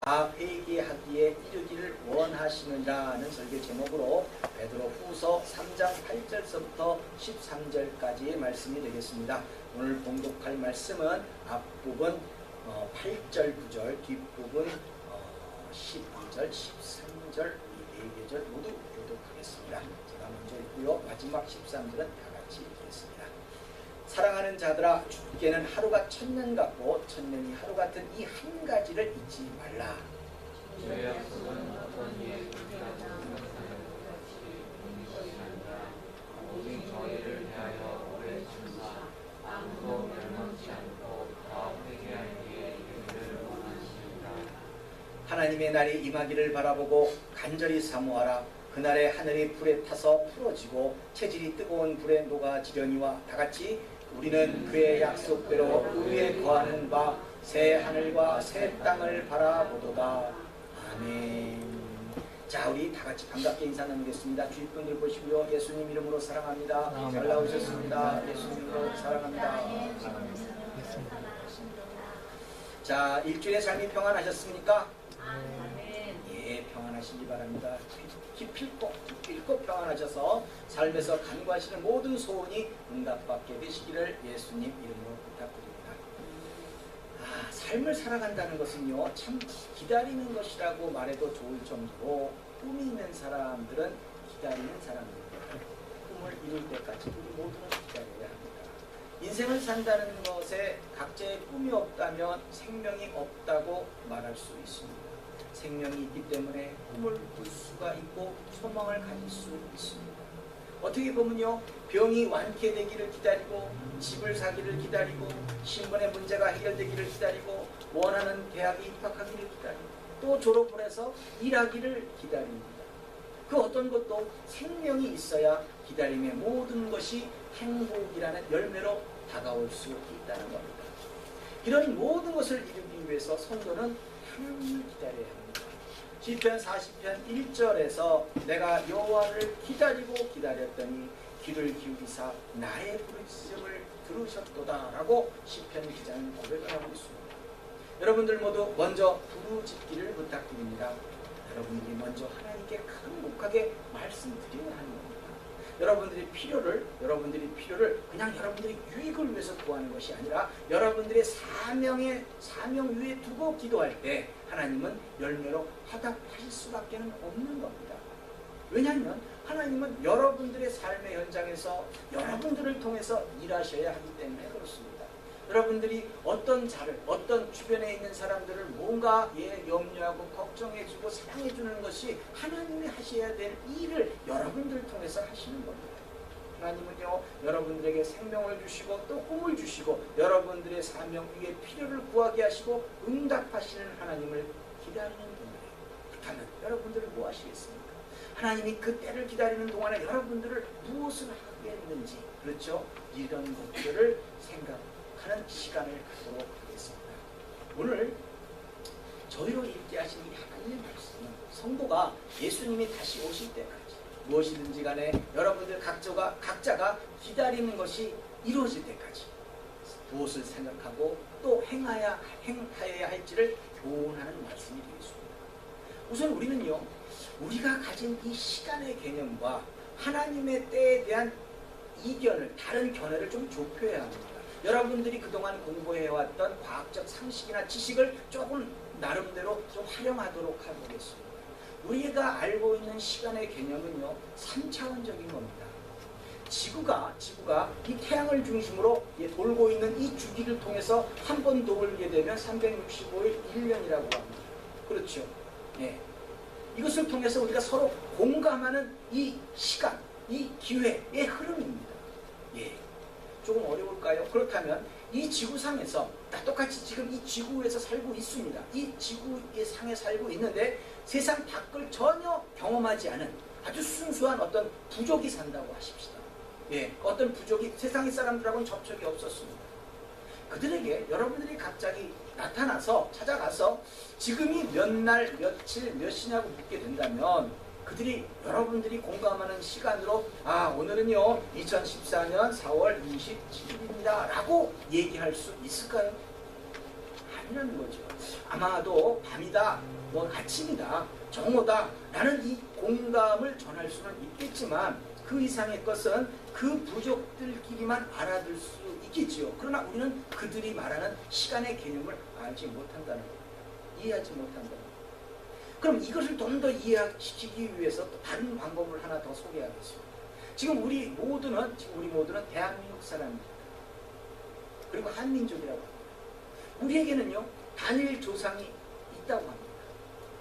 회개하기에 이르기를 원하시느냐는 설교 제목으로 베드로후서 3장 8절서부터 13절까지의 말씀이 되겠습니다. 오늘 봉독할 말씀은 앞부분 8절 9절, 뒷부분 12절 13절 이 4계절 모두 교독하겠습니다. 제가 먼저 읽고요. 마지막 13절은 다 같이 읽겠습니다. 사랑하는 자들아, 죽게는 하루가 천년 같고 천년이 하루 같은 이 한 가지를 잊지 말라. 죄의 약속은 어떤 이의 오직 저희를 대하여 오래 참사 아무도 멸망치 않고 다 회개하기에 이르기를 원하시니라. 하나님의 날이 임하기를 바라보고 간절히 사모하라. 그날에 하늘이 불에 타서 풀어지고 체질이 뜨거운 불에 녹아지려니와 다같이 우리는 그의 약속대로 위에 거하는 바 새 하늘과 새 땅을 바라보도다. 아멘. 자, 우리 다같이 반갑게 인사 나누겠습니다. 주위 분들 보시고요. 예수님 이름으로 사랑합니다. 잘 나오셨습니다. 예수님 이름으로 사랑합니다. 자, 일주일의 삶이 평안하셨습니까? 예, 평안하시기 바랍니다. 기필코 평안하셔서 삶에서 간구하시는 모든 소원이 응답받게 되시기를 예수님 이름으로 부탁드립니다. 삶을 살아간다는 것은요, 참 기다리는 것이라고 말해도 좋을 정도로 꿈이 있는 사람들은 기다리는 사람들입니다. 꿈을 이룰 때까지 우리 모두는 기다려야 합니다. 인생을 산다는 것에 각자의 꿈이 없다면 생명이 없다고 말할 수 있습니다. 생명이 있기 때문에 꿈을 꿀 수가 있고 소망을 가질 수 있습니다. 어떻게 보면요, 병이 완쾌되기를 기다리고 집을 사기를 기다리고 신분의 문제가 해결되기를 기다리고 원하는 대학에 입학하기를 기다리고 또 졸업을 해서 일하기를 기다립니다. 그 어떤 것도 생명이 있어야 기다림의 모든 것이 행복이라는 열매로 다가올 수 있다는 겁니다. 이런 모든 것을 이루기 위해서 성도는 하나님을 기다려야 합니다. 시편 40편 1절에서 내가 여호와를 기다리고 기다렸더니 귀를 기울이사 나의 부르짖음을 들으셨도다 라고 시편 기자는 고백을 하고 있습니다. 여러분들 모두 먼저 부르짖기를 부탁드립니다. 여러분들이 먼저 하나님께 간곡하게 말씀드려야 하는 겁니다. 여러분들이 필요를 그냥 여러분들이 유익을 위해서 구하는 것이 아니라 여러분들의 사명 위에 두고 기도할 때 하나님은 열매로 화답하실 수밖에 없는 겁니다. 왜냐하면 하나님은 여러분들의 삶의 현장에서 여러분들을 통해서 일하셔야 하기 때문에 그렇습니다. 여러분들이 어떤 주변에 있는 사람들을 뭔가 염려하고 걱정해주고 사랑해주는 것이 하나님이 하셔야 될 일을 여러분들을 통해서 하시는 겁니다. 하나님은요, 여러분들에게 생명을 주시고 또 꿈을 주시고 여러분들의 사명 위에 필요를 구하게 하시고 응답하시는 하나님을 기다리는 동안에 그렇다면 여러분들은 뭐 하시겠습니까? 하나님이 그 때를 기다리는 동안에 여러분들을 무엇을 하겠는지, 그렇죠? 이런 것들을 생각하는 시간을 갖도록 하겠습니다. 오늘 저희로 읽게 하신 이 하나님의 말씀은 성도가 예수님이 다시 오실 때까지 무엇이든지 간에 여러분들 각자가 기다리는 것이 이루어질 때까지 무엇을 생각하고 또 행하여야 할지를 교훈하는 말씀이 되겠습니다. 우선 우리는요, 우리가 가진 이 시간의 개념과 하나님의 때에 대한 다른 견해를 좀 좁혀야 합니다. 여러분들이 그동안 공부해왔던 과학적 상식이나 지식을 조금 나름대로 좀 활용하도록 하겠습니다. 우리가 알고 있는 시간의 개념은요, 3차원적인 겁니다. 지구가 이 태양을 중심으로 돌고 있는 이 주기를 통해서 한 번 돌게 되면 365일 1년이라고 합니다. 그렇죠? 예. 이것을 통해서 우리가 서로 공감하는 이 시간, 이 기회의 흐름입니다. 예. 조금 어려울까요? 그렇다면 이 지구상에서 똑같이 지금 이 지구에서 살고 있습니다. 이 지구의 상에 살고 있는데 세상 밖을 전혀 경험하지 않은 아주 순수한 어떤 부족이 산다고 하십시다. 예, 어떤 부족이 세상의 사람들하고는 접촉이 없었습니다. 그들에게 여러분들이 갑자기 나타나서 찾아가서 지금이 몇 날, 며칠, 몇 시냐고 묻게 된다면 그들이 여러분들이 공감하는 시간으로 오늘은요 2014년 4월 27일입니다 라고 얘기할 수 있을까요? 아니라는 거죠. 아마도 밤이다, 뭐 아침이다, 정오다 라는 이 공감을 전할 수는 있겠지만 그 이상의 것은 그 부족들끼리만 알아들 수 있겠지요. 그러나 우리는 그들이 말하는 시간의 개념을 알지 못한다는 겁니다. 이해하지 못한다는 겁니다. 그럼 이것을 좀 더 이해시키기 위해서 또 다른 방법을 하나 더 소개하겠습니다. 지금 우리 모두는 대한민국 사람입니다. 그리고 한민족이라고 합니다. 우리에게는요 단일 조상이 있다고 합니다.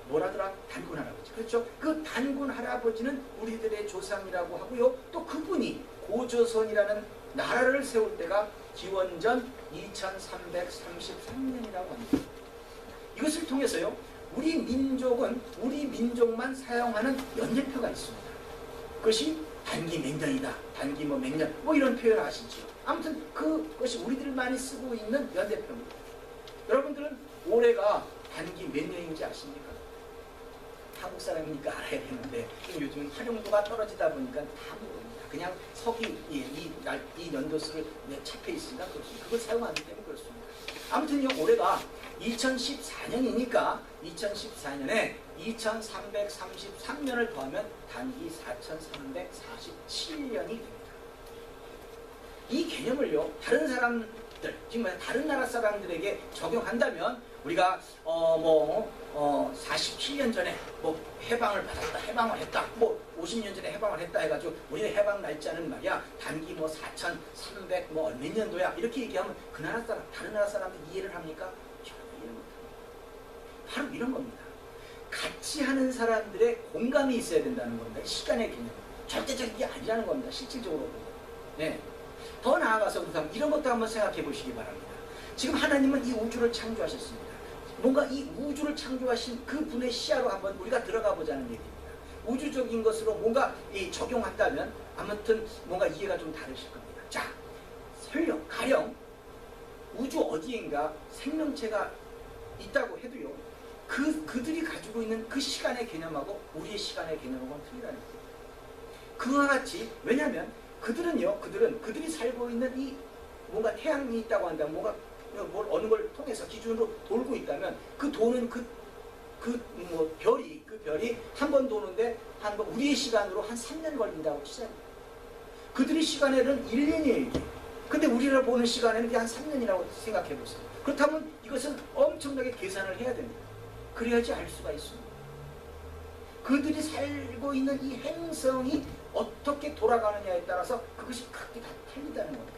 뭐라더라? 단군 할아버지. 그렇죠? 그 단군 할아버지는 우리들의 조상이라고 하고요. 또 그분이 고조선이라는 나라를 세울 때가 기원전 2333년이라고 합니다. 이것을 통해서요 우리 민족은 우리 민족만 사용하는 연대표가 있습니다. 그것이 단기 몇 년이다, 단기 뭐 몇 년, 뭐 이런 표현 아시죠? 아무튼 그것이 우리들만이 쓰고 있는 연대표입니다. 여러분들은 올해가 단기 몇 년인지 아십니까? 한국 사람이니까 알아야 되는데 요즘은 활용도가 떨어지다 보니까 다 모릅니다. 그냥 석이 이 연도수를 잡혀 있으니까 그렇습니다. 그걸 사용하기 때문에 그렇습니다. 아무튼요 올해가 2014년이니까 2014년에 2333년을 더하면 단기 4347년이 됩니다. 이 개념을요 다른 사람들, 지금 다른 나라 사람들에게 적용한다면 우리가 47년 전에 뭐 해방을 받았다, 해방을 했다, 뭐 50년 전에 해방을 했다 해가지고 우리는 해방 날짜는 말이야 단기 뭐 4300 뭐 몇 년도야 이렇게 얘기하면 그 나라 사람, 다른 나라 사람들 이해를 합니까? 전혀 이해를 못합니다. 바로 이런 겁니다. 같이 하는 사람들의 공감이 있어야 된다는 겁니다. 시간의 개념, 절대적인 게 아니라는 겁니다. 실질적으로 보면. 네. 더 나아가서 이런 것도 한번 생각해 보시기 바랍니다. 지금 하나님은 이 우주를 창조하셨습니다. 뭔가 이 우주를 창조하신 그 분의 시야로 한번 우리가 들어가 보자는 얘기입니다. 우주적인 것으로 뭔가 적용한다면 아무튼 뭔가 이해가 좀 다르실 겁니다. 자, 가령 우주 어디엔가 생명체가 있다고 해도요. 그들이 가지고 있는 그 시간의 개념하고 우리의 시간의 개념하고는 틀리다는 거예요. 그와 같이 왜냐하면 그들이 살고 있는 이 뭔가 태양이 있다고 한다면 뭔가 어느 걸 통해서 기준으로 돌고 있다면 그 도는 별이 한 번 도는데 우리의 시간으로 한 3년 걸린다고 치잖아요. 그들의 시간에는 1년이에요. 근데 우리를 보는 시간에는 그냥 한 3년이라고 생각해 보세요. 그렇다면 이것은 엄청나게 계산을 해야 됩니다. 그래야지 알 수가 있습니다. 그들이 살고 있는 이 행성이 어떻게 돌아가느냐에 따라서 그것이 각기 다 틀리다는 겁니다.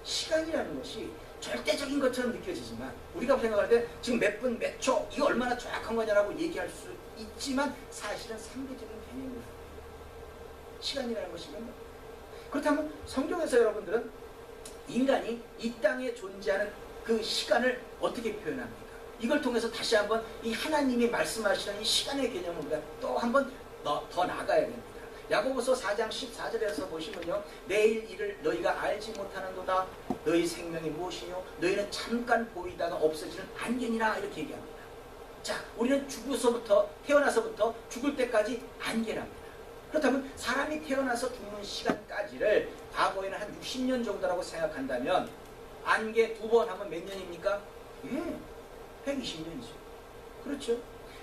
시간이라는 것이 절대적인 것처럼 느껴지지만 우리가 생각할 때 지금 몇 분, 몇 초, 이거 얼마나 정확한 거냐라고 얘기할 수 있지만 사실은 상대적인 개념입니다. 시간이라는 것이 뭡니까? 그렇다면 성경에서 여러분들은 인간이 이 땅에 존재하는 그 시간을 어떻게 표현합니까? 이걸 통해서 다시 한번 이 하나님이 말씀하시는 이 시간의 개념을 우리가 또 한번 더 나가야 됩니다. 야고보서 4장 14절에서 보시면요. 내일 일을 너희가 알지 못하는도다. 너희 생명이 무엇이뇨? 너희는 잠깐 보이다가 없어지는 안개니라 이렇게 얘기합니다. 자, 우리는 태어나서부터 죽을 때까지 안개랍니다. 그렇다면 사람이 태어나서 죽는 시간까지를 과거에는 한 60년 정도라고 생각한다면 안개 2번 하면 몇 년입니까? 120년이죠. 그렇죠?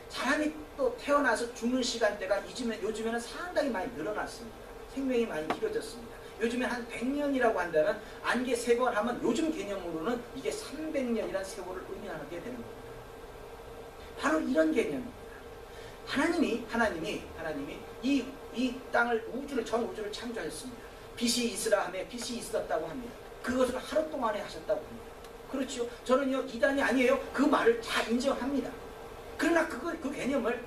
사람이 또 태어나서 죽는 시간대가 요즘에는 상당히 많이 늘어났습니다. 생명이 많이 길어졌습니다. 요즘에 한 100년이라고 한다면 안개 3번 하면 요즘 개념으로는 이게 300년이라는 세월을 의미하게 되는 겁니다. 바로 이런 개념입니다. 하나님이 이 땅을 전 우주를 창조하셨습니다. 빛이 있으라 하며 빛이 있었다고 합니다. 그것을 하루 동안에 하셨다고 합니다. 그렇죠. 저는요 이단이 아니에요. 그 말을 다 인정합니다. 그러나 그 개념을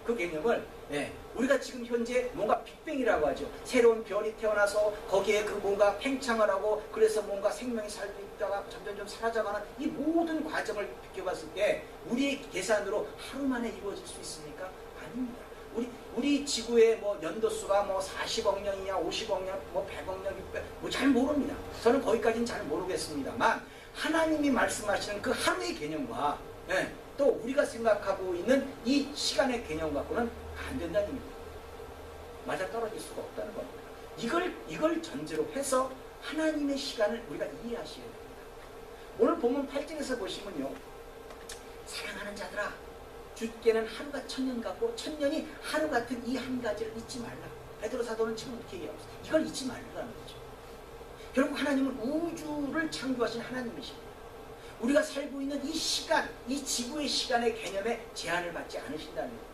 우리가 지금 현재 뭔가 빅뱅이라고 하죠. 새로운 별이 태어나서 거기에 뭔가 팽창을 하고 그래서 뭔가 생명이 살고 있다가 점점 사라져가는 이 모든 과정을 비켜봤을 때 우리의 계산으로 하루 만에 이루어질 수 있습니까? 아닙니다. 우리 지구의 연도수가 40억 년이냐 50억 년, 100억 년, 600, 잘 모릅니다. 저는 거기까지는 잘 모르겠습니다만 하나님이 말씀하시는 그 하루의 개념과 또 우리가 생각하고 있는 이 시간의 개념 갖고는 안 된다는 얘기입니다. 맞아떨어질 수가 없다는 겁니다. 이걸 전제로 해서 하나님의 시간을 우리가 이해하셔야 됩니다. 오늘 본문 8절에서 보시면요. 사랑하는 자들아, 주께는 하루가 천년 같고 천년이 하루 같은 이 한 가지를 잊지 말라. 베드로 사도는 지금 이렇게 얘기하고 있어요. 이걸 잊지 말라는 거죠. 결국 하나님은 우주를 창조하신 하나님이십니다. 우리가 살고 있는 이 시간, 이 지구의 시간의 개념에 제한을 받지 않으신다는 겁니다.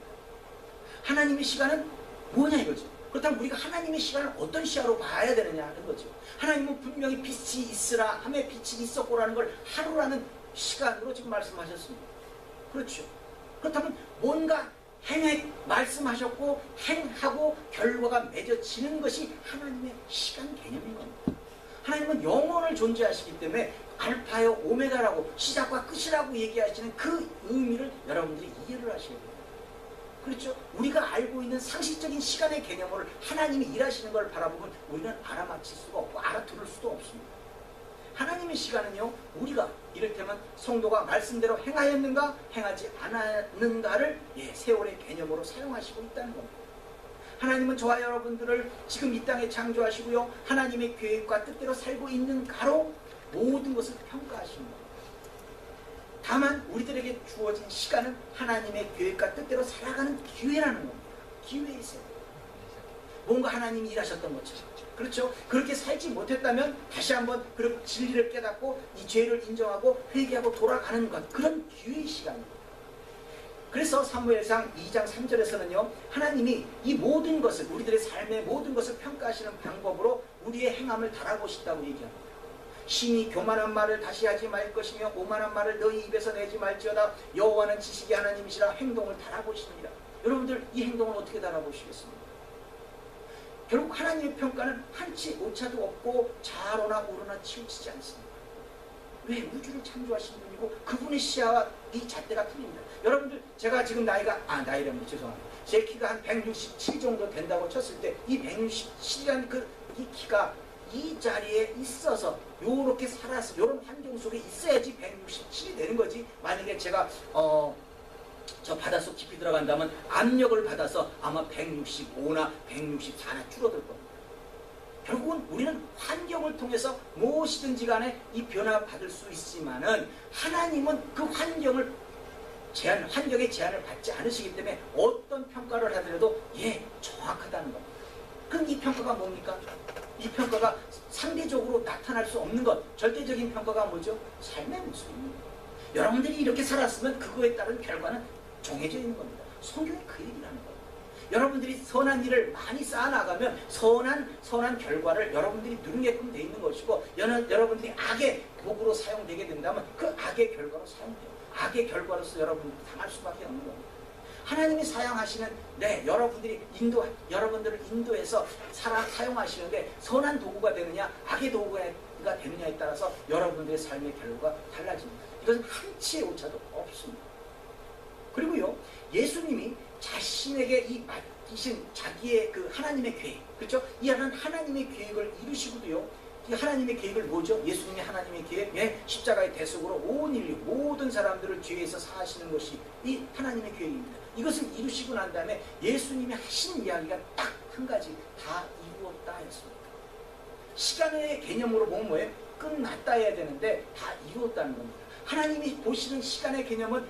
하나님의 시간은 뭐냐 이거죠. 그렇다면 우리가 하나님의 시간을 어떤 시야로 봐야 되느냐 하는 거죠. 하나님은 분명히 빛이 있으라 함에 빛이 있었고라는 걸 하루라는 시간으로 지금 말씀하셨습니다. 그렇죠. 그렇다면 뭔가 말씀하셨고 행하고 결과가 맺어지는 것이 하나님의 시간 개념인 겁니다. 하나님은 영원을 존재하시기 때문에 알파요 오메가라고 시작과 끝이라고 얘기하시는 그 의미를 여러분들이 이해를 하셔야 돼요. 그렇죠? 우리가 알고 있는 상식적인 시간의 개념을 하나님이 일하시는 걸 바라보면 우리는 알아맞힐 수가 없고 알아들을 수도 없습니다. 하나님의 시간은요, 우리가 이를테면 성도가 말씀대로 행하였는가 행하지 않았는가를 세월의 개념으로 사용하시고 있다는 겁니다. 하나님은 저와 여러분들을 지금 이 땅에 창조하시고요, 하나님의 계획과 뜻대로 살고 있는가로 모든 것을 평가하십니다. 다만 우리들에게 주어진 시간은 하나님의 계획과 뜻대로 살아가는 기회라는 겁니다. 기회이세요. 뭔가 하나님이 일하셨던 것처럼. 그렇죠? 그렇게 살지 못했다면 다시 한번 그 진리를 깨닫고 이 죄를 인정하고 회개하고 돌아가는 것, 그런 기회의 시간입니다. 그래서 사무엘상 2장 3절에서는요, 하나님이 이 모든 것을, 우리들의 삶의 모든 것을 평가하시는 방법으로 우리의 행함을 달아보신다고 얘기합니다. 심히 교만한 말을 다시 하지 말 것이며 오만한 말을 너희 입에서 내지 말지어다. 여호와는 지식의 하나님이시라. 행동을 달아보시느니라. 여러분들 이 행동을 어떻게 달아보시겠습니까? 결국 하나님의 평가는 한치 오차도 없고 좌로나 우로나 치우치지 않습니다. 왜? 우주를 창조하신 분이고 그분의 시야와 이 잣대가 틀립니다. 여러분들 제가 지금 나이라면 죄송합니다. 제 키가 한 167 정도 된다고 쳤을 때 이 167이라는 이 키가 이 자리에 있어서 요렇게 살아서 요런 환경 속에 있어야지 167이 되는 거지. 만약에 제가 저 바닷속 깊이 들어간다면 압력을 받아서 아마 165나 164나 줄어들 겁니다. 결국은 우리는 환경을 통해서 무엇이든지 간에 이 변화를 받을 수 있지만은 하나님은 그 환경의 제한을 받지 않으시기 때문에 어떤 평가를 하더라도 정확하다는 겁니다. 그럼 이 평가가 뭡니까? 이 평가가 상대적으로 나타날 수 없는 것, 절대적인 평가가 뭐죠? 삶의 모습입니다. 여러분들이 이렇게 살았으면 그거에 따른 결과는 정해져 있는 겁니다. 성경이 그 얘기를 하는 겁니다. 여러분들이 선한 일을 많이 쌓아나가면 선한 결과를 여러분들이 누리게끔 돼 있는 것이고, 여러분들이 악의 도구로 사용되게 된다면 그 악의 결과로 사용돼요. 악의 결과로서 여러분들이 당할 수밖에 없는 겁니다. 하나님이 사용하시는 여러분들을 인도해서 사용하시는데 선한 도구가 되느냐 악의 도구가 되느냐에 따라서 여러분들의 삶의 결과가 달라집니다. 이것은 한치의 오차도 없습니다. 그리고요, 예수님이 자신에게 이 맡기신 자기의 그 하나님의 계획, 그렇죠? 이 하나님의 계획을 이루시고도요, 이 하나님의 계획을 뭐죠? 예수님의 하나님의 계획, 십자가의 대속으로 온 인류, 모든 사람들을 죄에서 사하시는 것이 이 하나님의 계획입니다. 이것을 이루시고 난 다음에 예수님이 하신 이야기가 딱 한 가지, 다 이루었다 했습니다. 시간의 개념으로 보면 뭐예요? 끝났다 해야 되는데 다 이루었다는 겁니다. 하나님이 보시는 시간의 개념은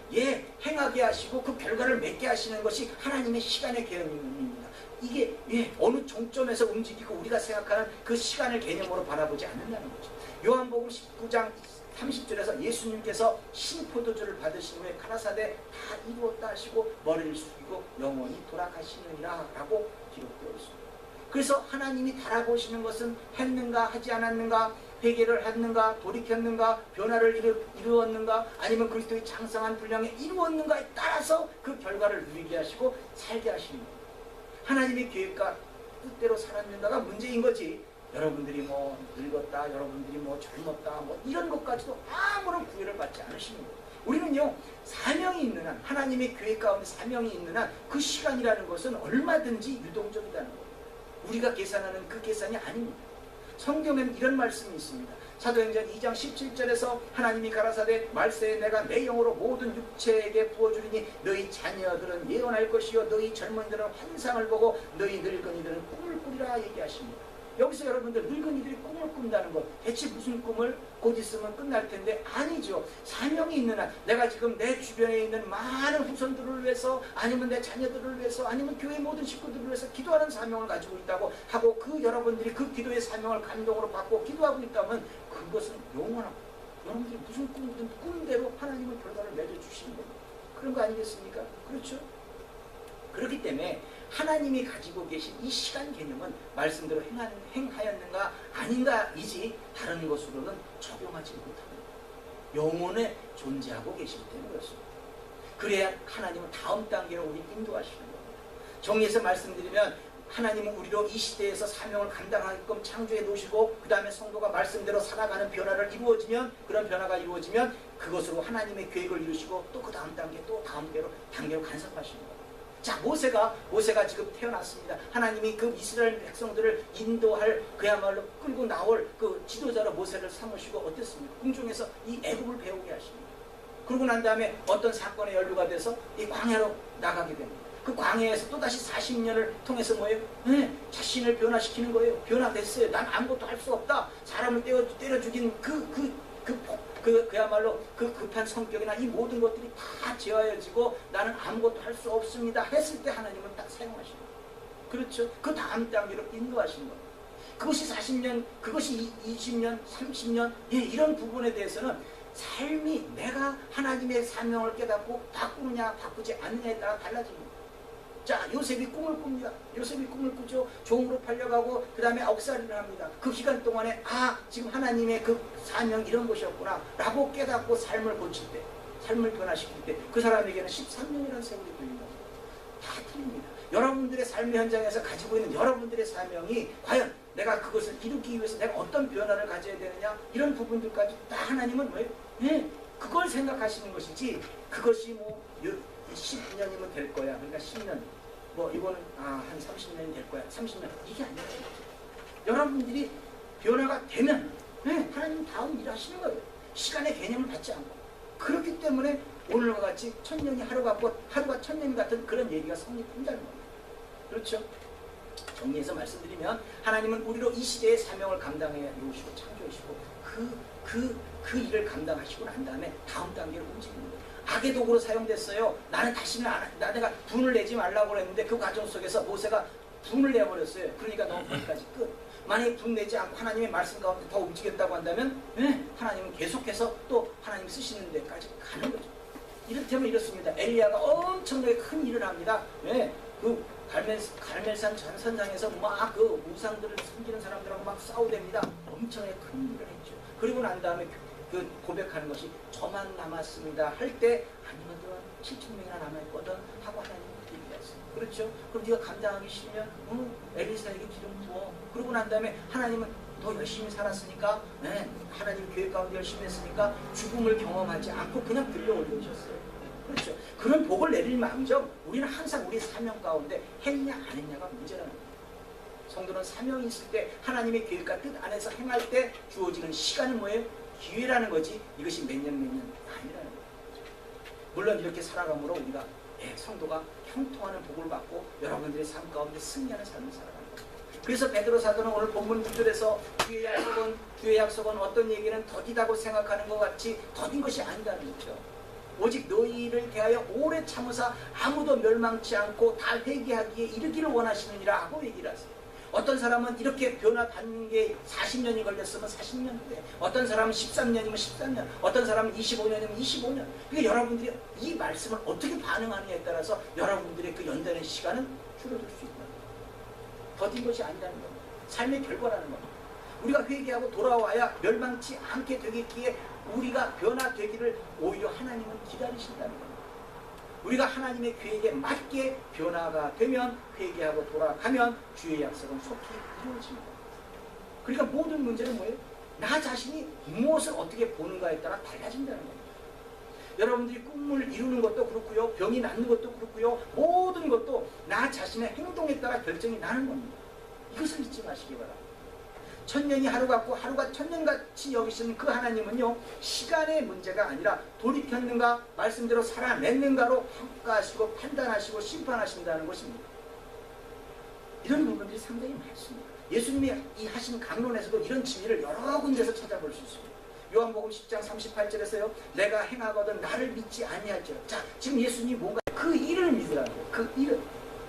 행하게 하시고 그 결과를 맺게 하시는 것이 하나님의 시간의 개념입니다. 이게 어느 종점에서 움직이고 우리가 생각하는 그 시간을 개념으로 바라보지 않는다는 거죠. 요한복음 19장 30절에서 예수님께서 신포도주를 받으신 후에 가라사대 다 이루었다 하시고 머리를 숙이고 영원히 돌아가시느니라 라고 기록되어 있습니다. 그래서 하나님이 달아보시는 것은 했는가 하지 않았는가, 회개를 했는가, 돌이켰는가, 변화를 이루었는가, 아니면 그리스도의 장성한 분량에 이루었는가에 따라서 그 결과를 누리게 하시고 살게 하시는 겁니다. 하나님의 계획과 뜻대로 살았는가가 문제인 거지, 여러분들이 뭐 늙었다, 여러분들이 뭐 젊었다, 뭐 이런 것까지도 아무런 구애를 받지 않으시는 거예요. 우리는요, 사명이 있는 한, 하나님의 계획 가운데 사명이 있는 한 그 시간이라는 것은 얼마든지 유동적이라는 거예요. 우리가 계산하는 그 계산이 아닙니다. 성경에는 이런 말씀이 있습니다. 사도행전 2장 17절에서 하나님이 가라사대 말세에 내가 내 영으로 모든 육체에게 부어주리니 너희 자녀들은 예언할 것이요 너희 젊은이들은 환상을 보고 너희 늙은이들은 꿈을 꾸리라 얘기하십니다. 여기서 여러분들 늙은이들이 꿈을 꾼다는 것, 대체 무슨 꿈을 곧 있으면 끝날 텐데 아니죠. 사명이 있는 한, 내가 지금 내 주변에 있는 많은 후손들을 위해서, 아니면 내 자녀들을 위해서, 아니면 교회 모든 식구들을 위해서 기도하는 사명을 가지고 있다고 하고, 그 여러분들이 그 기도의 사명을 감동으로 받고 기도하고 있다면 그것은 영원하고, 여러분들이 무슨 꿈이든 꿈대로 하나님은 결과를 맺어주시는 겁니다. 그런 거 아니겠습니까? 그렇죠? 그렇기 때문에 하나님이 가지고 계신 이 시간 개념은 말씀대로 행하였는가 아닌가이지 다른 것으로는 적용하지 못합니다. 영혼에 존재하고 계시기 때문에 그렇습니다. 그래야 하나님은 다음 단계로 우리 인도하시는 겁니다. 정리해서 말씀드리면, 하나님은 우리로 이 시대에서 사명을 감당하게끔 창조해 놓으시고, 그 다음에 성도가 말씀대로 살아가는 변화를 이루어지면, 그런 변화가 이루어지면 그것으로 하나님의 계획을 이루시고, 또 그 다음 단계, 또 다음 단계로 간섭하시는 겁니다. 자, 모세가 지금 태어났습니다. 하나님이 그 이스라엘 백성들을 인도할, 그야말로 끌고 나올 그 지도자로 모세를 삼으시고 어땠습니까? 궁중에서 이 애굽을 배우게 하십니다. 그러고 난 다음에 어떤 사건에 연루가 돼서 이 광야로 나가게 됩니다. 그 광야에서 또다시 40년을 통해서 뭐예요? 자신을 변화시키는 거예요. 변화됐어요. 난 아무것도 할 수 없다. 사람을 때려 죽인 그야말로 그 급한 성격이나 이 모든 것들이 다 제어해지고 나는 아무것도 할 수 없습니다 했을 때 하나님은 딱 사용하시는 거예요. 그렇죠? 그 다음 단계로 인도하시는 거예요. 그것이 40년, 그것이 20년, 30년, 이런 부분에 대해서는 삶이 내가 하나님의 사명을 깨닫고 바꾸느냐 바꾸지 않느냐에 따라 달라집니다. 자, 요셉이 꿈을 꿉니다. 요셉이 꿈을 꾸죠. 종으로 팔려가고 그 다음에 억살이를 합니다. 그 기간 동안에 지금 하나님의 그 사명 이런 것이었구나 라고 깨닫고 삶을 고칠 때, 삶을 변화시킬 때 그 사람에게는 13년이라는 세월이 걸립니다. 다 틀립니다. 여러분들의 삶의 현장에서 가지고 있는 여러분들의 사명이 과연 내가 그것을 이루기 위해서 내가 어떤 변화를 가져야 되느냐, 이런 부분들까지 다 하나님은 뭐예요? 그걸 생각하시는 것이지, 그것이 뭐 12년이면 될 거야, 그러니까 10년, 뭐 이거는 한 30년이 될 거야, 30년, 이게 아니에요. 여러분들이 변화가 되면 하나님 다음 일하시는 거예요. 시간의 개념을 받지 않고. 그렇기 때문에 오늘과 같이 천년이 하루 같고 하루가 천년 같은 그런 얘기가 성립된다는 겁니다. 그렇죠? 정리해서 말씀드리면, 하나님은 우리로 이 시대의 사명을 감당해 놓으시고 창조하시고 그 일을 감당하시고 난 다음에 다음 단계로 움직이는 거예요. 악의 도구로 사용됐어요. 나는 다시는 내가 분을 내지 말라고 그랬는데 그 과정 속에서 모세가 분을 내버렸어요. 그러니까 너 거기까지 끝. 만약에 분 내지 않고 하나님의 말씀 가운데 더 움직였다고 한다면 하나님은 계속해서 또 하나님 쓰시는 데까지 가는 거죠. 이를테면 이렇습니다. 엘리야가 엄청나게 큰 일을 합니다. 그 갈멜산 전선상에서 막 그 우상들을 섬기는 사람들하고 막 싸우됩니다. 엄청나게 큰 일을 했죠. 그리고 난 다음에 그 고백하는 것이 저만 남았습니다 할 때, 아니면 7,000명이나 남아있거든 하고 하나님은 얘기했어요. 그렇죠? 그럼 네가 감당하기 싫으면 엘리사에게 기름 부어. 그러고 난 다음에 하나님은 더 열심히 살았으니까, 하나님 교회 가운데 열심히 했으니까 죽음을 경험하지 않고 그냥 들려 올려주셨어요. 그렇죠? 그런 복을 내릴 마음정 우리는 항상 우리 사명 가운데 했냐 안 했냐가 문제라는 거예요. 성도는 사명이 있을 때, 하나님의 계획과 뜻 안에서 행할 때 주어지는 시간은 뭐예요? 기회라는 거지, 이것이 몇 년 아니라는 거예요. 물론 이렇게 살아감으로 우리가 성도가 형통하는 복을 받고 여러분들의 삶 가운데 승리하는 삶을 살아가는 거예요. 그래서 베드로 사도는 오늘 본문 9절에서 주의 약속은 어떤 얘기는 더디다고 생각하는 것 같이 더딘 것이 아니다는 거죠. 오직 너희를 대하여 오래 참으사 아무도 멸망치 않고 다 회개하기에 이르기를 원하시느니라 하고 얘기를 하세요. 어떤 사람은 이렇게 변화받는 게 40년이 걸렸으면 40년 후에, 어떤 사람은 13년이면 13년, 어떤 사람은 25년이면 25년. 그러니까 여러분들이 이 말씀을 어떻게 반응하느냐에 따라서 여러분들의 그 연단의 시간은 줄어들 수 있는 거예요. 더딘 것이 아니라는 겁니다. 삶의 결과라는 겁니다. 우리가 회개하고 돌아와야 멸망치 않게 되겠기에 우리가 변화되기를 오히려 하나님은 기다리신다는 겁니다. 우리가 하나님의 계획에 맞게 변화가 되면, 회개하고 돌아가면 주의 약속은 속히 이루어집니다. 그러니까 모든 문제는 뭐예요? 나 자신이 무엇을 어떻게 보는가에 따라 달라진다는 겁니다. 여러분들이 꿈을 이루는 것도 그렇고요, 병이 낫는 것도 그렇고요, 모든 것도 나 자신의 행동에 따라 결정이 나는 겁니다. 이것을 잊지 마시기 바랍니다. 천년이 하루 같고 하루가 천년같이 여기시는 그 하나님은요, 시간의 문제가 아니라 돌이켰는가 말씀대로 살아냈는가로 평가하시고 판단하시고 심판하신다는 것입니다. 이런 부분들이 상당히 많습니다. 예수님이 이 하신 강론에서도 이런 진리를 여러 군데서 찾아볼 수 있습니다. 요한복음 10장 38절에서요. 내가 행하거든 나를 믿지 아니할지라. 자, 지금 예수님이 뭔가 그 일을 믿으라는 거예요. 그 일을.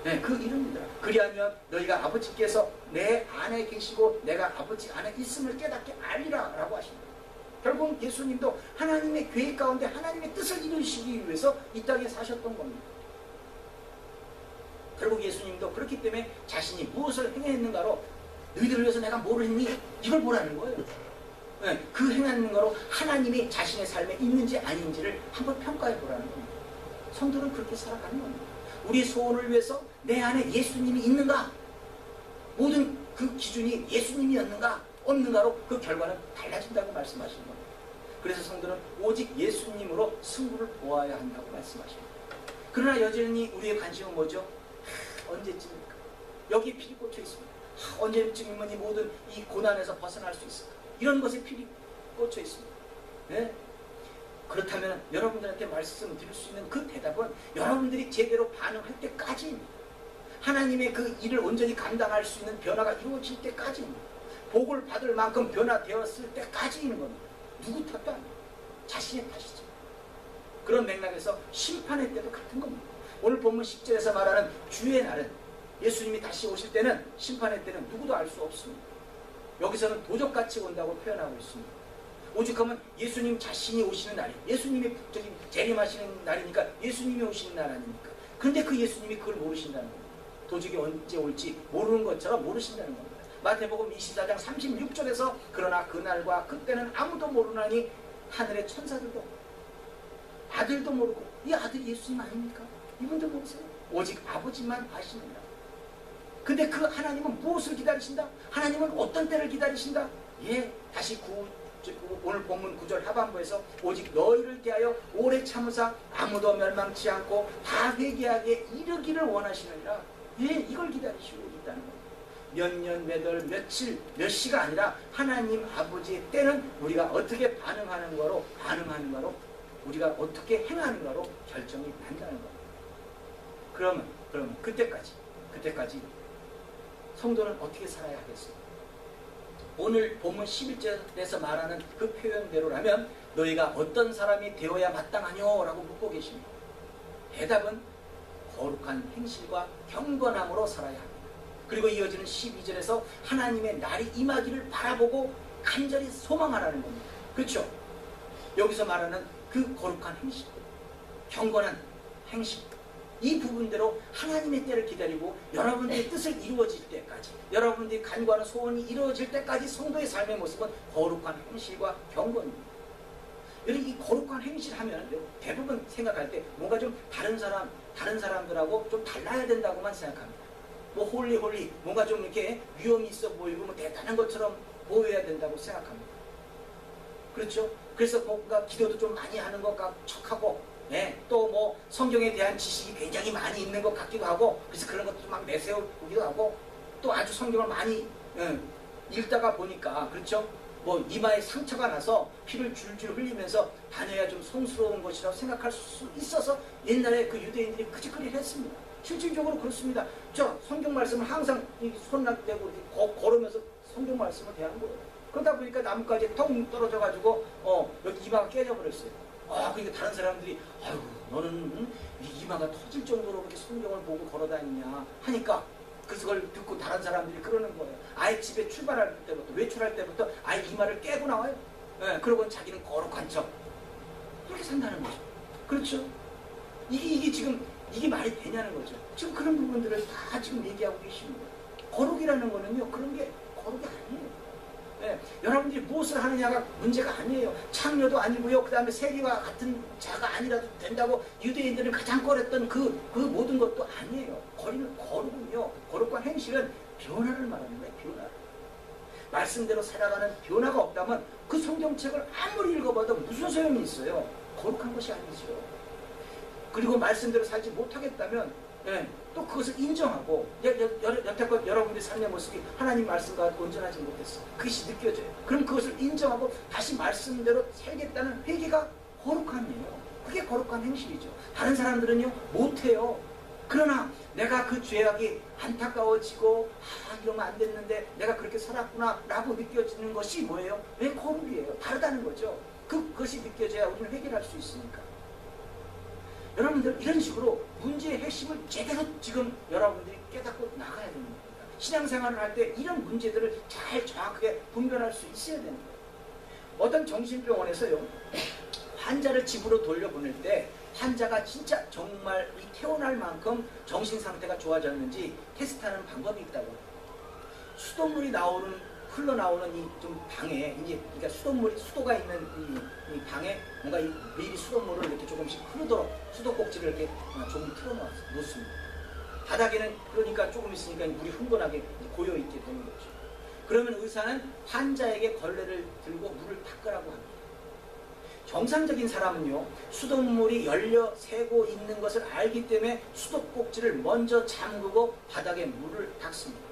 네, 그 일을 믿으라. 그리하면 너희가 아버지께서 내 안에 계시고 내가 아버지 안에 있음을 깨닫게 알리라 라고 하십니다. 결국 예수님도 하나님의 계획 가운데 하나님의 뜻을 이루시기 위해서 이 땅에 사셨던 겁니다. 결국 예수님도 그렇기 때문에 자신이 무엇을 행했는가로 너희들을 위해서 내가 뭘 했니? 이걸 보라는 거예요. 네, 그 행하는 거로 하나님이 자신의 삶에 있는지 아닌지를 한번 평가해 보라는 겁니다. 성도는 그렇게 살아가는 겁니다. 우리 소원을 위해서 내 안에 예수님이 있는가? 모든 그 기준이 예수님이었는가? 없는가로 그 결과는 달라진다고 말씀하시는 겁니다. 그래서 성도는 오직 예수님으로 승부를 보아야 한다고 말씀하십니다. 그러나 여전히 우리의 관심은 뭐죠? 언제쯤입니까? 여기에 필이 꽂혀 있습니다. 언제쯤이면 이 모든 이 고난에서 벗어날 수 있을까? 이런 것에 필이 꽂혀 있습니다. 네? 그렇다면 여러분들한테 말씀드릴 수 있는 그 대답은 여러분들이 제대로 반응할 때까지입니다. 하나님의 그 일을 온전히 감당할 수 있는 변화가 이루어질 때까지입니다. 복을 받을 만큼 변화되었을 때까지인 겁니다. 누구 탓도 아니에요. 자신의 탓이죠. 그런 맥락에서 심판의 때도 같은 겁니다. 오늘 본문 10절에서 말하는 주의 날은 예수님이 다시 오실 때는 심판의 때는 누구도 알 수 없습니다. 여기서는 도적같이 온다고 표현하고 있습니다. 오죽하면 예수님 자신이 오시는 날이 예수님이 저기 재림하시는 날이니까 예수님이 오시는 날 아닙니까? 그런데 그 예수님이 그걸 모르신다는 겁니다. 도적이 언제 올지 모르는 것처럼 모르신다는 겁니다. 마태복음 24장 36절에서 그러나 그날과 그때는 아무도 모르나니 하늘의 천사들도 아들도 모르고 이 아들이 예수님 아닙니까? 이분도 모르세요. 오직 아버지만 아시느니라. 근데 그 하나님은 무엇을 기다리신다? 하나님은 어떤 때를 기다리신다? 예, 다시 오늘 본문 9절 하반부에서 오직 너희를 대하여 오래 참으사 아무도 멸망치 않고 다 회개하게 이르기를 원하시느니라. 예, 이걸 기다리시고 있다는 겁니다. 몇 년, 몇 월, 며칠, 몇 시가 아니라 하나님 아버지의 때는 우리가 어떻게 반응하는 거로 우리가 어떻게 행하는 거로 결정이 난다는 겁니다. 그러면 그때까지 성도는 어떻게 살아야 하겠습니까? 오늘 본문 11절에서 말하는 그 표현대로라면 너희가 어떤 사람이 되어야 마땅하뇨? 라고 묻고 계십니다. 대답은 거룩한 행실과 경건함으로 살아야 합니다. 그리고 이어지는 12절에서 하나님의 날이 임하기를 바라보고 간절히 소망하라는 겁니다. 그렇죠? 여기서 말하는 그 거룩한 행실, 경건한 행실, 이 부분대로 하나님의 때를 기다리고 여러분들의 뜻을 이루어질 때까지, 여러분들이 간구하는 소원이 이루어질 때까지 성도의 삶의 모습은 거룩한 행실과 경건입니다. 여러분, 이 거룩한 행실 하면 대부분 생각할 때 뭔가 좀 다른 사람들하고 좀 달라야 된다고만 생각합니다. 뭐 홀리 뭔가 좀 이렇게 위험이 있어 보이고 뭐 대단한 것처럼 보여야 된다고 생각합니다. 그렇죠? 그래서 뭔가 기도도 좀 많이 하는 것 척하고, 네, 또 뭐 성경에 대한 지식이 굉장히 많이 있는 것 같기도 하고, 그래서 그런 것도 막 내세우기도 하고, 또 아주 성경을 많이 읽다가 보니까, 그렇죠? 뭐 이마에 상처가 나서 피를 줄줄 흘리면서 다녀야 좀 성스러운 것이라고 생각할 수 있어서 옛날에 그 유대인들이 그짓거리를 했습니다. 실질적으로 그렇습니다. 저 성경 말씀을 항상 손납대고 걸으면서 성경 말씀을 대하는 거예요. 그러다 보니까 나뭇가지에 텅 떨어져가지고 여기 이마가 깨져버렸어요. 그러니까 다른 사람들이 아이고 너는 이마가 터질 정도로 그렇게 성경을 보고 걸어다니냐 하니까 그걸 듣고 다른 사람들이 그러는 거예요. 아예 집에 외출할 때부터 아예 이마를 깨고 나와요. 네, 그러고는 자기는 거룩한 척 그렇게 산다는 거죠. 그렇죠? 이게 지금 이게 말이 되냐는 거죠. 지금 그런 부분들을 다 지금 얘기하고 계십니다. 거룩이라는 거는요, 그런 게 거룩이 아니에요. 네, 여러분들이 무엇을 하느냐가 문제가 아니에요. 창녀도 아니고요. 그 다음에 세리와 같은 자가 아니라도 된다고 유대인들은 가장 꺼렸던 그 모든 것도 아니에요. 거룩은요, 거룩한 행실은 변화를 말하는 거예요. 변화. 말씀대로 살아가는 변화가 없다면 그 성경책을 아무리 읽어봐도 무슨 소용이 있어요. 거룩한 것이 아니죠. 그리고 말씀대로 살지 못하겠다면 또 그것을 인정하고 여태껏 여러분들의 삶의 모습이 하나님 말씀과 온전하지 못했어. 그것이 느껴져요. 그럼 그것을 인정하고 다시 말씀대로 살겠다는 회개가 거룩함이에요. 그게 거룩한 행실이죠. 다른 사람들은요 못해요. 그러나 내가 그 죄악이 안타까워지고 이러면 안 됐는데 내가 그렇게 살았구나 라고 느껴지는 것이 뭐예요? 왜 거룩이에요? 다르다는 거죠. 그것이 느껴져야 우리는 해결할 수 있으니까. 여러분들 이런 식으로 문제의 핵심을 제대로 지금 여러분들이 깨닫고 나가야 되는 겁니다. 신앙생활을 할 때 이런 문제들을 잘 정확하게 분별할 수 있어야 되는 거예요. 어떤 정신병원에서요, 환자를 집으로 돌려보낼 때 환자가 진짜 정말 이 태어날 만큼 정신상태가 좋아졌는지 테스트하는 방법이 있다고 해요. 수돗물이 흘러나오는 이 좀 방에, 이제 그러니까 수도가 있는 이 방에 뭔가 미리 수돗물을 이렇게 조금씩 흐르도록 수도꼭지를 이렇게 조금 틀어놓습니다. 바닥에는 그러니까 조금 있으니까 물이 흥건하게 고여있게 되는 거죠. 그러면 의사는 환자에게 걸레를 들고 물을 닦으라고 합니다. 정상적인 사람은요, 수돗물이 열려 새고 있는 것을 알기 때문에 수도꼭지를 먼저 잠그고 바닥에 물을 닦습니다.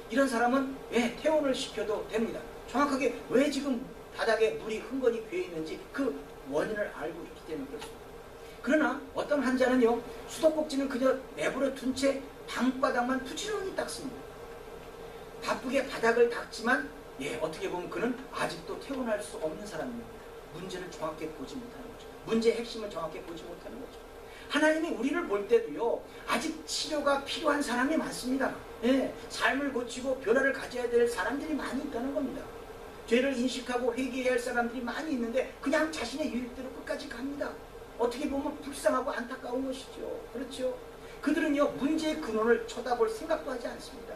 이런 사람은 퇴원을 시켜도 됩니다. 정확하게 왜 지금 바닥에 물이 흥건히 괴해 있는지 그 원인을 알고 있기 때문에 그렇습니다. 그러나 어떤 환자는요, 수도꼭지는 그저 내버려 둔 채 방바닥만 부지런히 닦습니다. 바쁘게 바닥을 닦지만 어떻게 보면 그는 아직도 퇴원할 수 없는 사람입니다. 문제를 정확히 보지 못하는 거죠. 문제의 핵심을 정확히 보지 못하는 거죠. 하나님이 우리를 볼 때도요, 아직 치료가 필요한 사람이 많습니다. 삶을 고치고 변화를 가져야 될 사람들이 많이 있다는 겁니다. 죄를 인식하고 회개해야 할 사람들이 많이 있는데 그냥 자신의 유익대로 끝까지 갑니다. 어떻게 보면 불쌍하고 안타까운 것이죠. 그렇죠? 그들은요, 문제의 근원을 쳐다볼 생각도 하지 않습니다.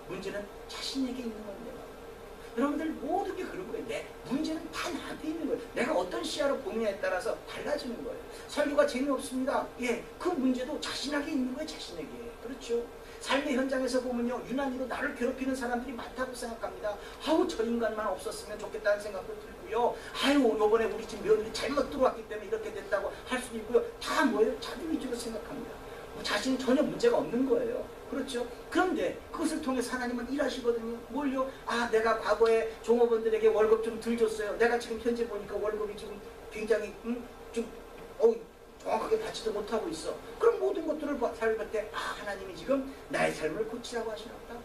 문제는 자신에게 있는 겁니다. 여러분들 모든 게 그런 거예요. 문제는 다 나한테 있는 거예요. 내가 어떤 시야로 보느냐에 따라서 달라지는 거예요. 설교가 재미없습니다. 그 문제도 자신에게 있는 거예요. 자신에게. 그렇죠? 삶의 현장에서 보면요, 유난히도 나를 괴롭히는 사람들이 많다고 생각합니다. 저 인간만 없었으면 좋겠다는 생각도 들고요. 요번에 우리 집 며느리 잘못 들어왔기 때문에 이렇게 됐다고 할 수도 있고요. 다 뭐예요? 자기 위주로 생각합니다. 자신은 전혀 문제가 없는 거예요. 그렇죠? 그런데 그것을 통해서 하나님은 일하시거든요. 뭘요? 내가 과거에 종업원들에게 월급 좀 덜 줬어요. 내가 지금 현재 보니까 월급이 지금 굉장히 정확하게 받지도 못하고 있어. 그럼 모든 것들을 살볼 때 하나님이 지금 나의 삶을 고치라고 하시나 보다.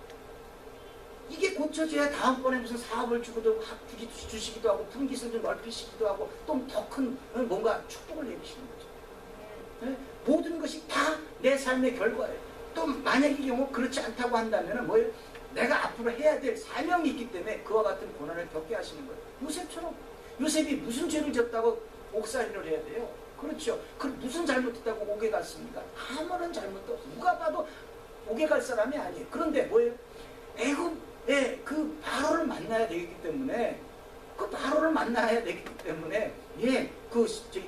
이게 고쳐져야 다음번에 무슨 사업을 주시기도 하고 분깃을 좀 넓히시기도 하고 또 더 큰 뭔가 축복을 내리시는 거죠. 모든 것이 다 내 삶의 결과예요. 또 만약의 경우 그렇지 않다고 한다면 뭐예요? 내가 앞으로 해야 될 사명이 있기 때문에 그와 같은 고난을 겪게 하시는 거예요. 요셉처럼. 요셉이 무슨 죄를 졌다고 옥살이를 해야 돼요? 그렇죠. 무슨 잘못했다고 옥에 갔습니까? 아무런 잘못도 없어요. 누가 봐도 옥에 갈 사람이 아니에요. 그런데 뭐예요? 애굽의 그 바로를 만나야 되기 때문에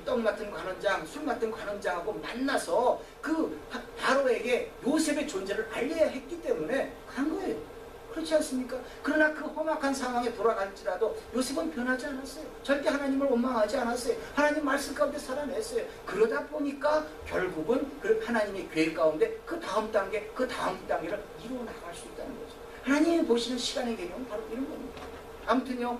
떡 맡은 관원장, 술 맡은 관원장하고 만나서 그 바로에게 요셉의 존재를 알려야 했기 때문에 간 거예요. 그렇지 않습니까? 그러나 그 험악한 상황에 돌아갈지라도 요셉은 변하지 않았어요. 절대 하나님을 원망하지 않았어요. 하나님 말씀 가운데 살아냈어요. 그러다 보니까 결국은 그 하나님의 계획 가운데 그 다음 단계를 이루어 나갈 수 있다는 거죠. 하나님이 보시는 시간의 개념은 바로 이런 겁니다. 아무튼요,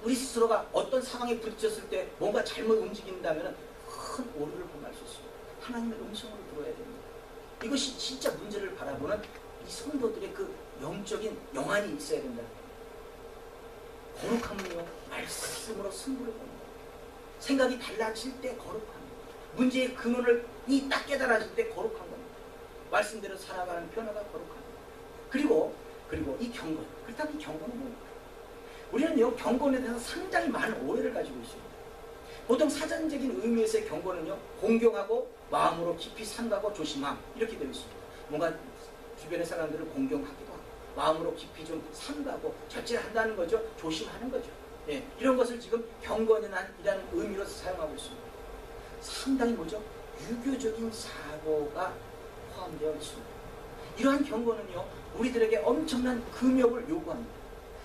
우리 스스로가 어떤 상황에 부딪혔을 때 뭔가 잘못 움직인다면 큰 오류를 범할 수 있습니다. 하나님의 음성을 들어야 됩니다. 이것이 진짜 문제를 바라보는 이 성도들의 그 영적인 영안이 있어야 된다. 거룩함은요, 말씀으로 승부를 봅니다. 생각이 달라질 때 거룩합니다. 문제의 근원을 딱 깨달아질 때 거룩한 겁니다. 말씀대로 살아가는 변화가 거룩합니다. 그리고 이 경건. 그렇다면 이 경건은 뭡니까? 우리는요, 경건에 대해서 상당히 많은 오해를 가지고 있습니다. 보통 사전적인 의미에서의 경건은요, 공경하고 마음으로 깊이 삼가고 조심함, 이렇게 되어 있습니다. 뭔가 주변의 사람들을 공경하기도 하고 마음으로 깊이 좀 삼가고 절제한다는 거죠. 조심하는 거죠. 이런 것을 지금 경건이라는 의미로 사용하고 있습니다. 상당히 뭐죠? 유교적인 사고가 포함되어 있습니다. 이러한 경건은요, 우리들에게 엄청난 금욕을 요구합니다.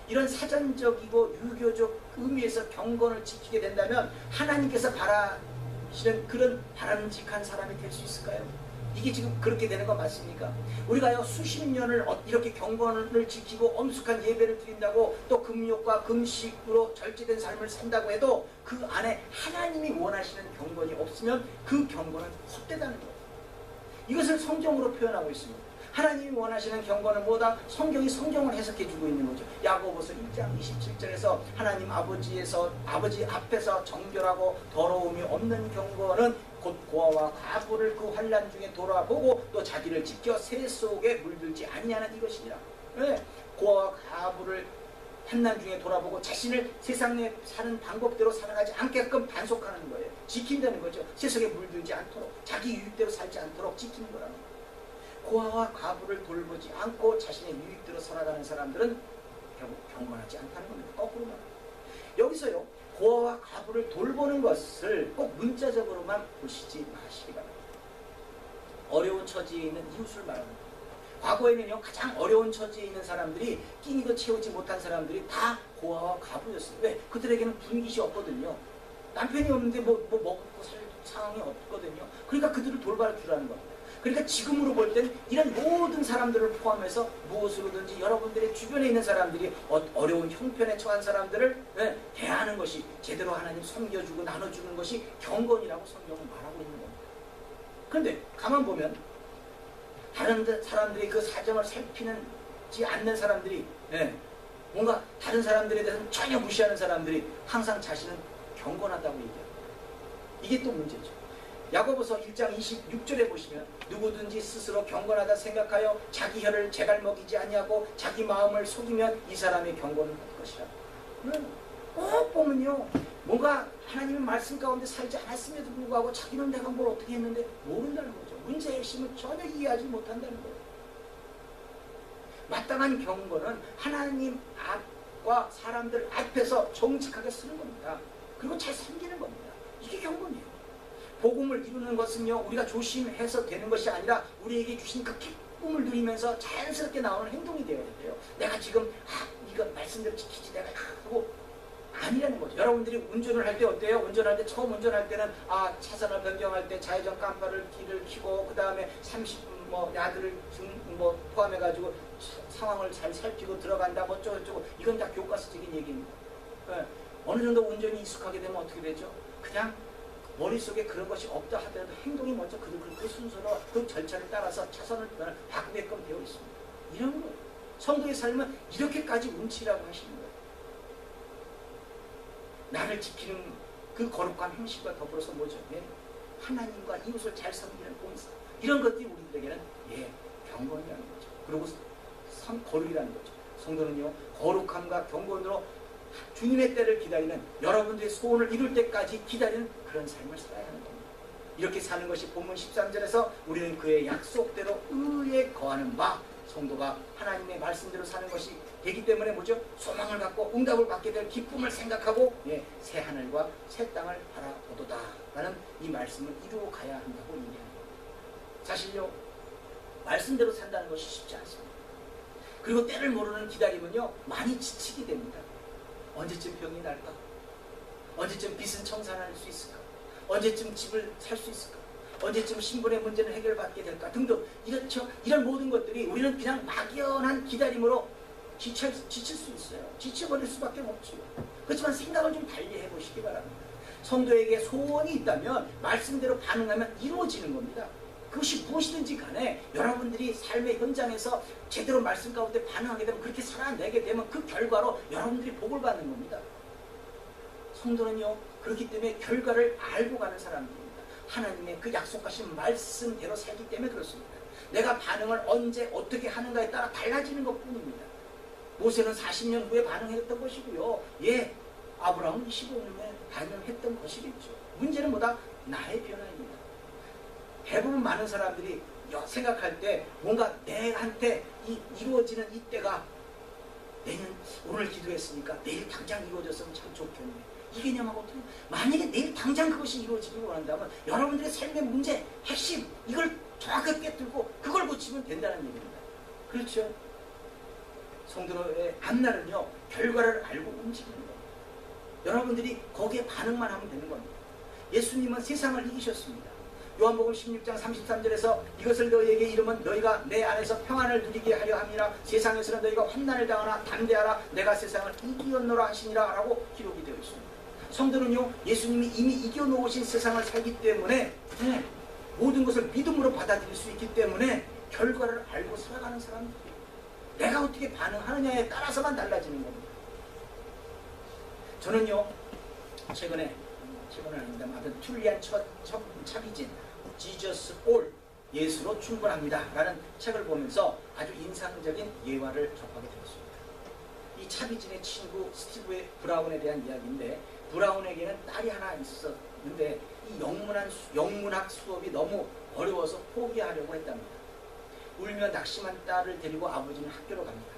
이런 사전적이고 유교적 의미에서 경건을 지키게 된다면 하나님께서 바라시는 그런 바람직한 사람이 될 수 있을까요? 이게 지금 그렇게 되는 거 맞습니까? 우리가요, 수십 년을 이렇게 경건을 지키고 엄숙한 예배를 드린다고 또 금욕과 금식으로 절제된 삶을 산다고 해도 그 안에 하나님이 원하시는 경건이 없으면 그 경건은 헛되다는 거예요. 이것을 성경으로 표현하고 있습니다. 하나님이 원하시는 경건은 뭐다? 성경이 성경을 해석해주고 있는 거죠. 야고보서 1장 27절에서 하나님 아버지 앞에서 정결하고 더러움이 없는 경건은 곧 고아와 과부를 그 환난 중에 돌아보고 또 자기를 지켜 새 속에 물들지 아니하는 이것이니라. 네. 고아와 과부를 환난 중에 돌아보고 자신을 세상에 사는 방법대로 살아가지 않게끔 단속하는 거예요. 지킨다는 거죠. 세상에 물들지 않도록, 자기 유익대로 살지 않도록 지키는 거라는 거예요. 고아와 과부를 돌보지 않고 자신의 유익대로 살아가는 사람들은 결국 경건하지 않다는 겁니다. 거꾸로 말합니다. 여기서요, 고아와 과부를 돌보는 것을 꼭 문자적으로만 보시지 마시기 바랍니다. 어려운 처지에 있는 이웃을 말합니다. 과거에는요, 가장 어려운 처지에 있는 사람들이 끼니도 채우지 못한 사람들이 다 고아와 과부였어요. 왜? 그들에게는 분깃이 없거든요. 남편이 없는데 뭐 먹고 살 상황이 없거든요. 그러니까 그들을 돌봐주라는 겁니다. 그러니까 지금으로 볼 땐 이런 모든 사람들을 포함해서 무엇으로든지 여러분들의 주변에 있는 사람들이 어려운 형편에 처한 사람들을 대하는 것이, 제대로 하나님 섬겨주고 나눠주는 것이 경건이라고 성경은 말하고 있는 겁니다. 그런데 가만 보면 다른 사람들이 그 사정을 살피지 않는 사람들이, 뭔가 다른 사람들에 대해서는 전혀 무시하는 사람들이 항상 자신은 경건하다고 얘기합니다. 이게 또 문제죠. 야고보서 1장 26절에 보시면 누구든지 스스로 경건하다 생각하여 자기 혀를 재갈 먹이지 아니하고 자기 마음을 속이면 이 사람의 경건은 할 것이라. 꼭 보면요, 뭔가 하나님의 말씀 가운데 살지 않았음에도 불구하고 자기는 내가 뭘 어떻게 했는데 모른다는 거죠. 문제의 핵심을 전혀 이해하지 못한다는 거예요. 마땅한 경건은 하나님 앞과 사람들 앞에서 정직하게 쓰는 겁니다. 그리고 잘 섬기는 겁니다. 이게 경건이에요. 복음을 이루는 것은요, 우리가 조심해서 되는 것이 아니라 우리에게 주신 그 기쁨을 누리면서 자연스럽게 나오는 행동이 되어야 돼요. 내가 지금 이거 말씀대로 지키지 내가 하고 아니라는 거죠. 여러분들이 운전을 할 때 어때요? 운전할 때, 처음 운전할 때는 차선을 변경할 때 좌회전 깜빡을 길을 켜고 그 다음에 30 야드를 포함해가지고 상황을 잘 살피고 들어간다 어쩌고 이건 다 교과서적인 얘기입니다. 어느 정도 운전이 익숙하게 되면 어떻게 되죠? 그냥 머릿속에 그런 것이 없다 하더라도 행동이 먼저 그 순서로 그 절차를 따라서 차선을 바꾸게끔 되어 있습니다. 이런 거예요. 성도의 삶은 이렇게까지 운치라고 하시는 거예요. 나를 지키는 그 거룩한 행실과 더불어서 뭐죠? 하나님과 이웃을 잘 섬기는 봉사. 이런 것들이 우리들에게는 경건이라는 거죠. 그리고 거룩이라는 거죠. 성도는요, 거룩함과 경건으로 주님의 때를 기다리는, 여러분들의 소원을 이룰 때까지 기다리는 그런 삶을 살아야 하는 겁니다. 이렇게 사는 것이 본문 13절에서 우리는 그의 약속대로 의에 거하는 바, 성도가 하나님의 말씀대로 사는 것이 되기 때문에 뭐죠? 소망을 갖고 응답을 받게 될 기쁨을 생각하고 새 하늘과 새 땅을 바라보도다 라는 이 말씀을 이루어 가야 한다고 얘기합니다. 사실요, 말씀대로 산다는 것이 쉽지 않습니다. 그리고 때를 모르는 기다림은요, 많이 지치게 됩니다. 언제쯤 병이 날까? 언제쯤 빚은 청산할 수 있을까? 언제쯤 집을 살 수 있을까? 언제쯤 신분의 문제는 해결받게 될까? 등등 이렇죠. 이런 모든 것들이 우리는 그냥 막연한 기다림으로 지칠 수 있어요. 지쳐버릴 수밖에 없죠. 그렇지만 생각을 좀 달리 해보시기 바랍니다. 성도에게 소원이 있다면 말씀대로 반응하면 이루어지는 겁니다. 그것이 무엇이든지 간에 여러분들이 삶의 현장에서 제대로 말씀 가운데 반응하게 되면, 그렇게 살아내게 되면 그 결과로 여러분들이 복을 받는 겁니다. 성도는요, 그렇기 때문에 결과를 알고 가는 사람들입니다. 하나님의 그 약속하신 말씀대로 살기 때문에 그렇습니다. 내가 반응을 언제 어떻게 하는가에 따라 달라지는 것뿐입니다. 모세는 40년 후에 반응했던 것이고요. 아브라함은 25년 후에 반응했던 것이겠죠. 문제는 뭐다? 나의 변화입니다. 대부분 많은 사람들이 생각할 때 뭔가 내한테 이루어지는 이때가 오늘 기도했으니까 내일 당장 이루어졌으면 참 좋겠네. 이 개념하고 어떻게, 만약에 내일 당장 그것이 이루어지길 원한다면 여러분들의 삶의 문제, 핵심, 이걸 정확하게 깨뜨리고 그걸 고치면 된다는 얘기입니다. 그렇죠? 성도의 앞날은요, 결과를 알고 움직이는 겁니다. 여러분들이 거기에 반응만 하면 되는 겁니다. 예수님은 세상을 이기셨습니다. 요한복음 16장 33절에서 이것을 너희에게 이르면 너희가 내 안에서 평안을 누리게 하려 함이라. 세상에서는 너희가 환난을 당하나 담대하라. 내가 세상을 이기었노라 하시니라 라고 기록이 되어 있습니다. 성도는요, 예수님이 이미 이겨놓으신 세상을 살기 때문에 모든 것을 믿음으로 받아들일 수 있기 때문에 결과를 알고 살아가는 사람들이에요. 내가 어떻게 반응하느냐에 따라서만 달라지는 겁니다. 저는요, 최근은 아닙니다. 아무튼 툴리안 차비진 지저스 올 예수로 충분합니다 라는 책을 보면서 아주 인상적인 예화를 접하게 되었습니다. 이 차비진의 친구 스티브 브라운에 대한 이야기인데, 브라운에게는 딸이 하나 있었는데 이 영문학 수업이 너무 어려워서 포기하려고 했답니다. 울며 낙심한 딸을 데리고 아버지는 학교로 갑니다.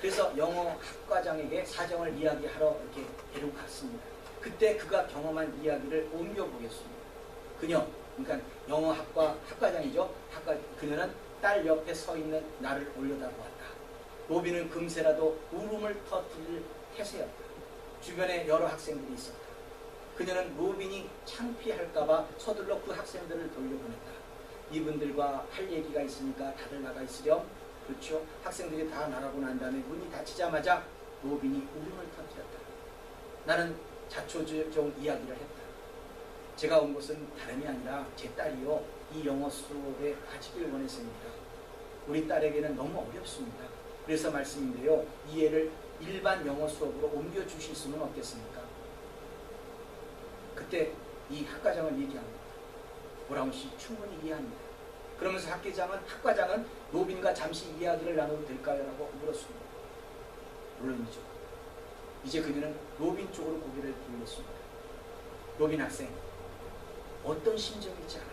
그래서 영어 학과장에게 사정을 이야기하러 이렇게 데리고 갔습니다. 그때 그가 경험한 이야기를 옮겨보겠습니다. 그러니까 영어 학과장이죠. 그녀는 딸 옆에 서 있는 나를 올려다보았다. 로빈은 금세라도 울음을 터뜨릴 태세였다. 주변에 여러 학생들이 있었다. 그녀는 로빈이 창피할까봐 서둘러 그 학생들을 돌려보냈다. 이분들과 할 얘기가 있으니까 다들 나가 있으렴. 그렇죠. 학생들이 다 나가고 난 다음에 문이 닫히자마자 로빈이 울음을 터뜨렸다. 나는 자초지종 이야기를 했다. 제가 온 것은 다름이 아니라 제 딸이요, 이 영어 수업에 가지길 원했습니다. 우리 딸에게는 너무 어렵습니다. 그래서 말씀인데요, 이 애를 일반 영어 수업으로 옮겨주실 수는 없겠습니까? 그때 이 학과장은 얘기합니다. 브라운 씨 충분히 이해합니다. 그러면서 학과장은 로빈과 잠시 이야기를 나눠도 될까요? 라고 물었습니다. 물론이죠. 이제 그녀는 로빈 쪽으로 고개를 돌렸습니다. 로빈 학생, 어떤 심정일지 알아요.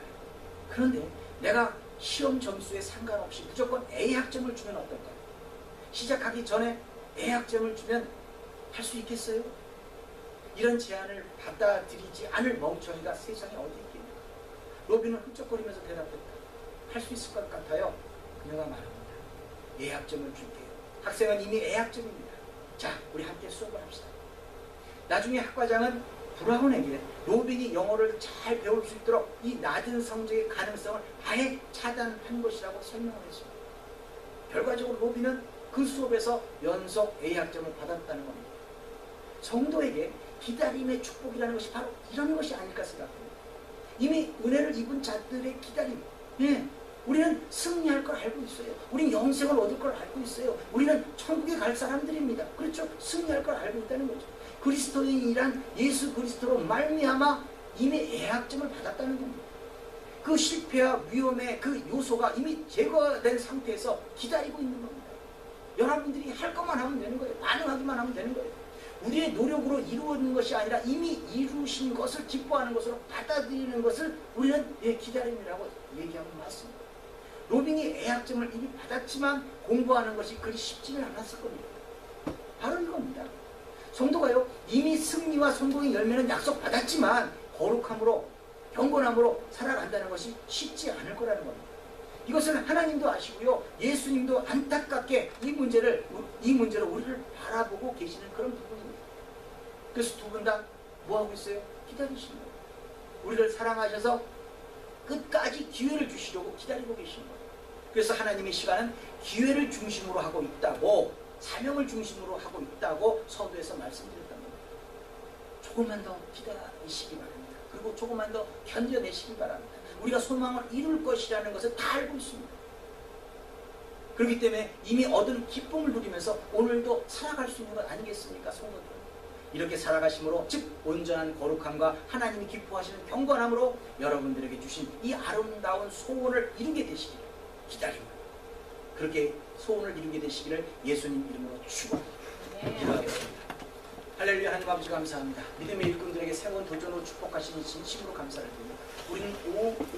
그런데 내가 시험 점수에 상관없이 무조건 A 학점을 주면 어떨까요? 시작하기 전에 A 학점을 주면 할 수 있겠어요? 이런 제안을 받아들이지 않을 멍청이가 세상에 어디 있겠는가? 로빈은 훌쩍거리면서 대답했다. 할 수 있을 것 같아요. 그녀가 말합니다. A 학점을 줄게요. 학생은 이미 A 학점입니다. 자, 우리 함께 수업을 합시다. 나중에 학과장은 브라운에게 로빈이 영어를 잘 배울 수 있도록 이 낮은 성적의 가능성을 아예 차단한 것이라고 설명을 했습니다. 결과적으로 로빈은 그 수업에서 연속 A 학점을 받았다는 겁니다. 성도에게 기다림의 축복이라는 것이 바로 이런 것이 아닐까 생각합니다. 이미 은혜를 입은 자들의 기다림. 예, 우리는 승리할 걸 알고 있어요. 우리는 영생을 얻을 걸 알고 있어요. 우리는 천국에 갈 사람들입니다. 그렇죠? 승리할 걸 알고 있다는 거죠. 그리스도인이란 예수 그리스도로 말미암아 이미 애학점을 받았다는 겁니다. 그 실패와 위험의 그 요소가 이미 제거된 상태에서 기다리고 있는 겁니다. 여러분들이 할 것만 하면 되는 거예요. 반응하기만 하면 되는 거예요. 우리의 노력으로 이루어지는 것이 아니라 이미 이루신 것을 기뻐하는 것으로 받아들이는 것을 우리는 기다림이라고 얘기하면 맞습니다. 로빈이 애학점을 이미 받았지만 공부하는 것이 그리 쉽지는 않았을 겁니다. 바로 이겁니다. 성도가요, 이미 승리와 성공의 열매는 약속받았지만 거룩함으로 경건함으로 살아간다는 것이 쉽지 않을 거라는 겁니다. 이것을 하나님도 아시고요, 예수님도 안타깝게 이 문제를 우리를 바라보고 계시는 그런 부분입니다. 그래서 두 분 다 뭐하고 있어요? 기다리시는 거예요. 우리를 사랑하셔서 끝까지 기회를 주시려고 기다리고 계시는 거예요. 그래서 하나님의 시간은 기회를 중심으로 하고 있다고, 사명을 중심으로 하고 있다고 서두에서 말씀드렸단 말입니다. 조금만 더 기다리시기 바랍니다. 그리고 조금만 더 견뎌내시기 바랍니다. 우리가 소망을 이룰 것이라는 것을 다 알고 있습니다. 그렇기 때문에 이미 얻은 기쁨을 누리면서 오늘도 살아갈 수 있는 것 아니겠습니까, 성도들? 이렇게 살아가심으로, 즉 온전한 거룩함과 하나님이 기뻐하시는 경건함으로 여러분들에게 주신 이 아름다운 소원을 이루게 되시기를 기다립니다. 그렇게 소원을 이루게 되시기를 예수님 이름으로 축원합니다. 기도하겠습니다. 할렐루야. 하나님 아버지 감사합니다. 믿음의 일꾼들에게 새로운 도전으로 축복하시니 진심으로 감사를 드립니다. 우리는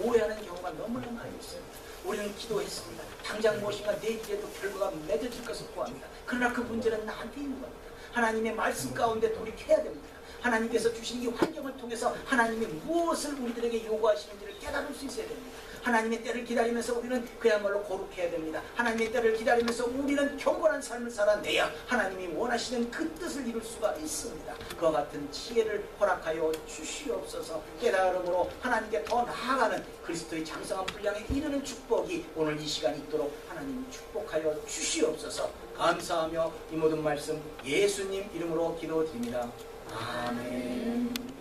오해하는 경우가 너무나 많이 있어요. 우리는 기도했습니다. 당장 무엇인가 내 길에도 결과가 맺어질 것을 구합니다. 그러나 그 문제는 나한테 있는 겁니다. 하나님의 말씀 가운데 돌이켜야 됩니다. 하나님께서 주신 이 환경을 통해서 하나님이 무엇을 우리들에게 요구하시는지를 깨달을 수 있어야 됩니다. 하나님의 때를 기다리면서 우리는 그야말로 거룩해야 됩니다. 하나님의 때를 기다리면서 우리는 경건한 삶을 살아내야 하나님이 원하시는 그 뜻을 이룰 수가 있습니다. 그와 같은 지혜를 허락하여 주시옵소서. 깨달음으로 하나님께 더 나아가는 그리스도의 장성한 분량에 이르는 축복이 오늘 이 시간 있도록 하나님 축복하여 주시옵소서. 감사하며 이 모든 말씀 예수님 이름으로 기도드립니다. 아멘.